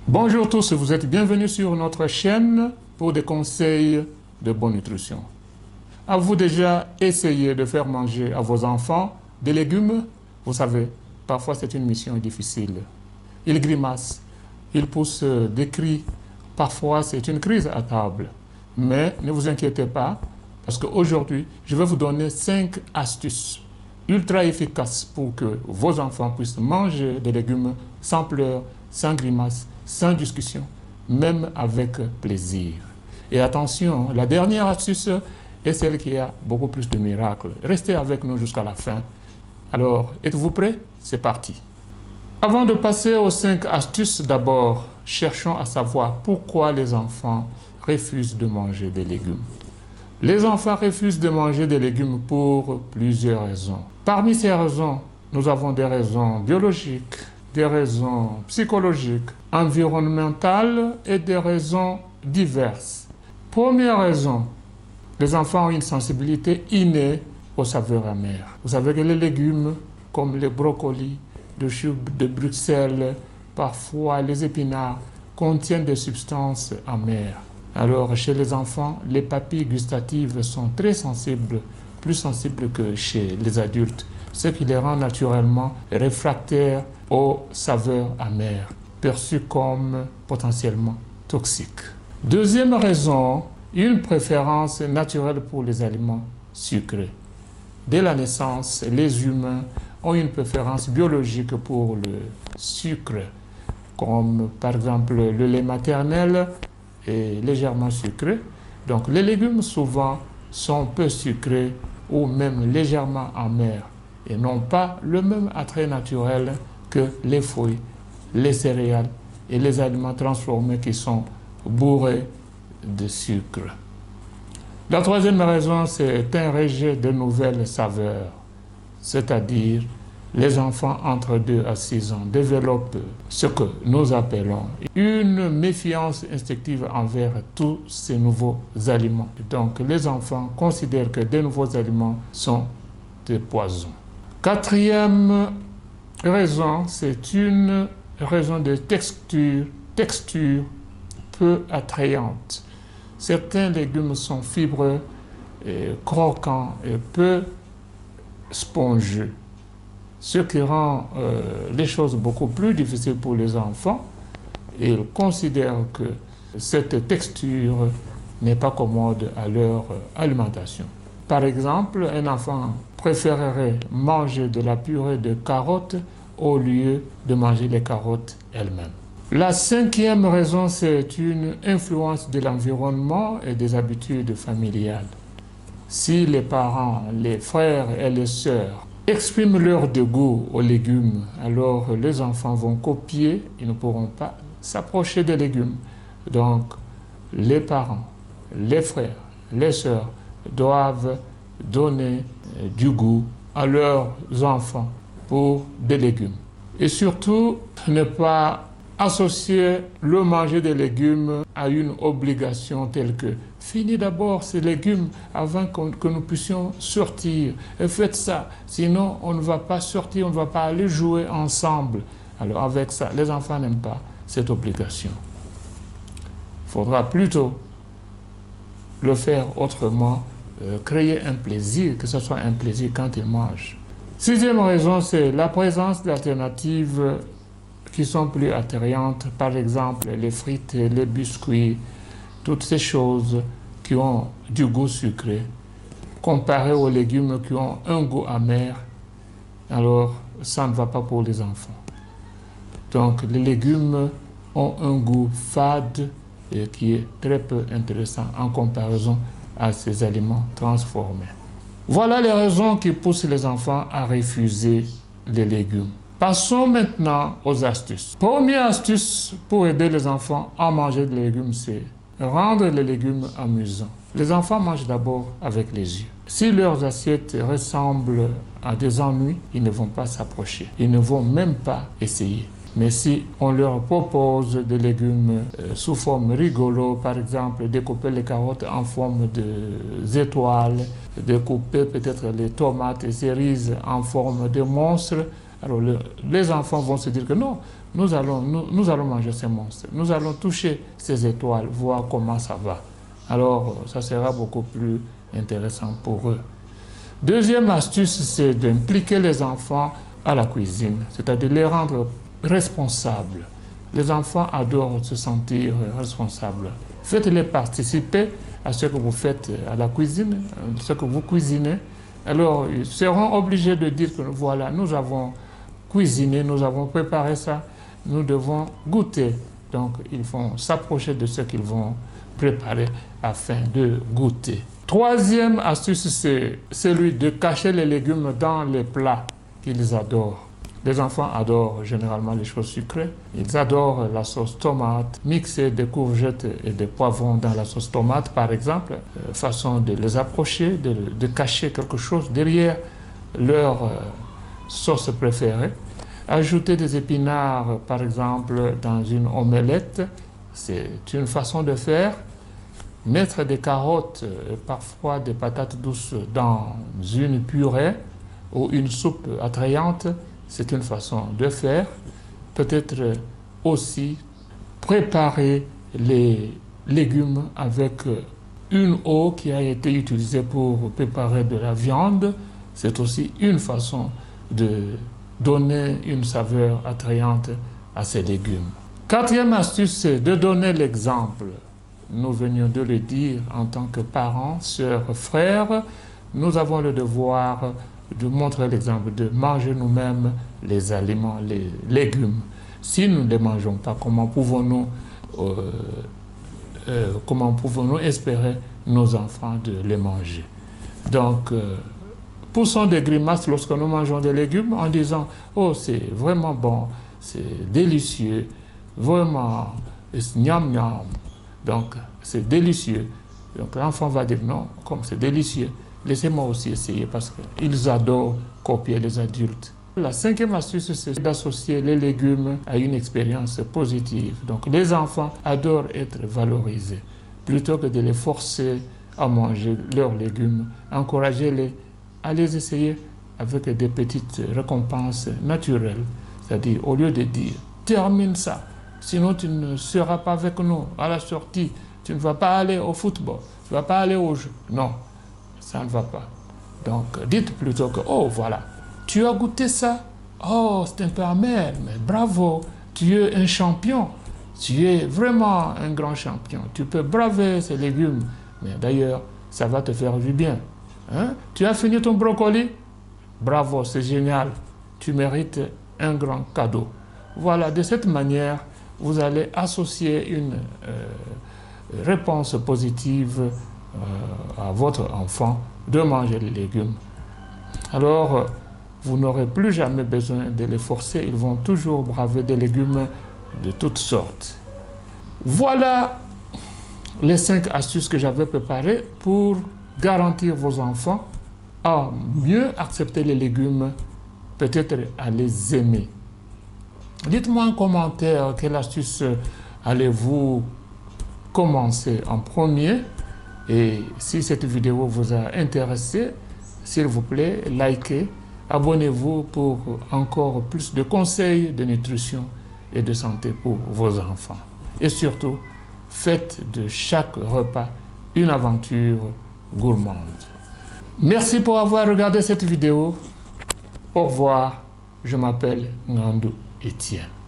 Bonjour tous, vous êtes bienvenus sur notre chaîne pour des conseils de bonne nutrition. Avez-vous déjà essayé de faire manger à vos enfants des légumes? Vous savez, parfois c'est une mission difficile. Ils grimacent, ils poussent des cris, parfois c'est une crise à table. Mais ne vous inquiétez pas, parce qu'aujourd'hui, je vais vous donner 5 astuces ultra efficaces pour que vos enfants puissent manger des légumes sans pleurs, sans grimaces, sans discussion, même avec plaisir. Et attention, la dernière astuce est celle qui a beaucoup plus de miracles. Restez avec nous jusqu'à la fin. Alors, êtes-vous prêts? C'est parti. Avant de passer aux 5 astuces, d'abord, cherchons à savoir pourquoi les enfants refusent de manger des légumes. Les enfants refusent de manger des légumes pour plusieurs raisons. Parmi ces raisons, nous avons des raisons biologiques, des raisons psychologiques, environnementales et des raisons diverses. Première raison, les enfants ont une sensibilité innée aux saveurs amères. Vous savez que les légumes comme les brocolis, le chou de Bruxelles, parfois les épinards, contiennent des substances amères. Alors, chez les enfants, les papilles gustatives sont très sensibles, plus sensibles que chez les adultes, ce qui les rend naturellement réfractaires aux saveurs amères, perçues comme potentiellement toxiques. Deuxième raison, une préférence naturelle pour les aliments sucrés. Dès la naissance, les humains ont une préférence biologique pour le sucre, comme par exemple le lait maternel est légèrement sucré. Donc les légumes souvent sont peu sucrés ou même légèrement amers et n'ont pas le même attrait naturel que les fruits, les céréales et les aliments transformés qui sont bourrés de sucre. La troisième raison, c'est un rejet de nouvelles saveurs, c'est-à-dire les enfants entre 2 à 6 ans développent ce que nous appelons une méfiance instinctive envers tous ces nouveaux aliments. Donc les enfants considèrent que de nouveaux aliments sont des poisons. Quatrième raison, c'est une raison de texture peu attrayante. Certains légumes sont fibreux, croquants et peu spongieux, ce qui rend les choses beaucoup plus difficiles pour les enfants. Et ils considèrent que cette texture n'est pas commode à leur alimentation. Par exemple, un enfant préférerait manger de la purée de carottes au lieu de manger les carottes elles-mêmes. La cinquième raison, c'est une influence de l'environnement et des habitudes familiales. Si les parents, les frères et les sœurs expriment leur dégoût aux légumes, alors les enfants vont copier, ils ne pourront pas s'approcher des légumes. Donc, les parents, les frères, les sœurs doivent donner du goût à leurs enfants pour des légumes. Et surtout, ne pas associer le manger des légumes à une obligation telle que finis d'abord ces légumes avant que nous puissions sortir. Et faites ça, sinon on ne va pas sortir, on ne va pas aller jouer ensemble. Alors avec ça, les enfants n'aiment pas cette obligation. Il faudra plutôt le faire autrement, créer un plaisir, que ce soit un plaisir quand ils mangent. Sixième raison, c'est la présence d'alternatives qui sont plus attrayantes, par exemple les frites, les biscuits, toutes ces choses qui ont du goût sucré, comparé aux légumes qui ont un goût amer, alors ça ne va pas pour les enfants. Donc les légumes ont un goût fade et qui est très peu intéressant en comparaison à ces aliments transformés. Voilà les raisons qui poussent les enfants à refuser les légumes. Passons maintenant aux astuces. Première astuce pour aider les enfants à manger des légumes, c'est rendre les légumes amusants. Les enfants mangent d'abord avec les yeux. Si leurs assiettes ressemblent à des ennuis, ils ne vont pas s'approcher. Ils ne vont même pas essayer. Mais si on leur propose des légumes sous forme rigolo, par exemple découper les carottes en forme d'étoiles, découper peut-être les tomates et cerises en forme de monstres, alors les enfants vont se dire que non, nous allons manger ces monstres, nous allons toucher ces étoiles, voir comment ça va. Alors, ça sera beaucoup plus intéressant pour eux. Deuxième astuce, c'est d'impliquer les enfants à la cuisine, c'est-à-dire les rendre responsables. Les enfants adorent se sentir responsables. Faites-les participer à ce que vous faites à la cuisine, ce que vous cuisinez. Alors, ils seront obligés de dire que voilà, nous avons cuisiné, nous avons préparé ça, nous devons goûter. Donc, ils vont s'approcher de ce qu'ils vont préparer afin de goûter. Troisième astuce, c'est celui de cacher les légumes dans les plats qu'ils adorent. Les enfants adorent généralement les choses sucrées. Ils adorent la sauce tomate, mixer des courgettes et des poivrons dans la sauce tomate, par exemple, façon de les approcher, de cacher quelque chose derrière leur sauce préférée. Ajouter des épinards, par exemple, dans une omelette, c'est une façon de faire. Mettre des carottes et parfois des patates douces dans une purée ou une soupe attrayante, c'est une façon de faire. Peut-être aussi préparer les légumes avec une eau qui a été utilisée pour préparer de la viande. C'est aussi une façon de donner une saveur attrayante à ces légumes. Quatrième astuce, c'est de donner l'exemple. Nous venions de le dire en tant que parents, sœurs, frères, nous avons le devoir de montrer l'exemple, de manger nous-mêmes les aliments, les légumes. Si nous ne les mangeons pas, comment pouvons-nous espérer nos enfants de les manger? Donc, poussons des grimaces lorsque nous mangeons des légumes en disant « Oh, c'est vraiment bon, c'est délicieux, vraiment, gnam gnam ». Donc, c'est délicieux. Donc, l'enfant va dire non, comme c'est délicieux, laissez-moi aussi essayer parce qu'ils adorent copier les adultes. La cinquième astuce, c'est d'associer les légumes à une expérience positive. Donc, les enfants adorent être valorisés. Plutôt que de les forcer à manger leurs légumes, encouragez-les à les essayer avec des petites récompenses naturelles. C'est-à-dire, au lieu de dire « termine ça », sinon, tu ne seras pas avec nous à la sortie. Tu ne vas pas aller au football. Tu ne vas pas aller au jeu. Non, ça ne va pas. Donc, dites plutôt que, oh, voilà, tu as goûté ça. Oh, c'est un peu amer, mais bravo. Tu es un champion. Tu es vraiment un grand champion. Tu peux braver ces légumes. Mais d'ailleurs, ça va te faire du bien. Hein? Tu as fini ton brocoli? Bravo, c'est génial. Tu mérites un grand cadeau. Voilà, de cette manière, vous allez associer une réponse positive à votre enfant de manger les légumes. Alors, vous n'aurez plus jamais besoin de les forcer. Ils vont toujours braver des légumes de toutes sortes. Voilà les 5 astuces que j'avais préparées pour garantir vos enfants à mieux accepter les légumes, peut-être à les aimer. Dites-moi en commentaire quelle astuce allez-vous commencer en premier. Et si cette vidéo vous a intéressé, s'il vous plaît, likez, abonnez-vous pour encore plus de conseils de nutrition et de santé pour vos enfants. Et surtout, faites de chaque repas une aventure gourmande. Merci pour avoir regardé cette vidéo. Au revoir, je m'appelle Ngandou Etienne.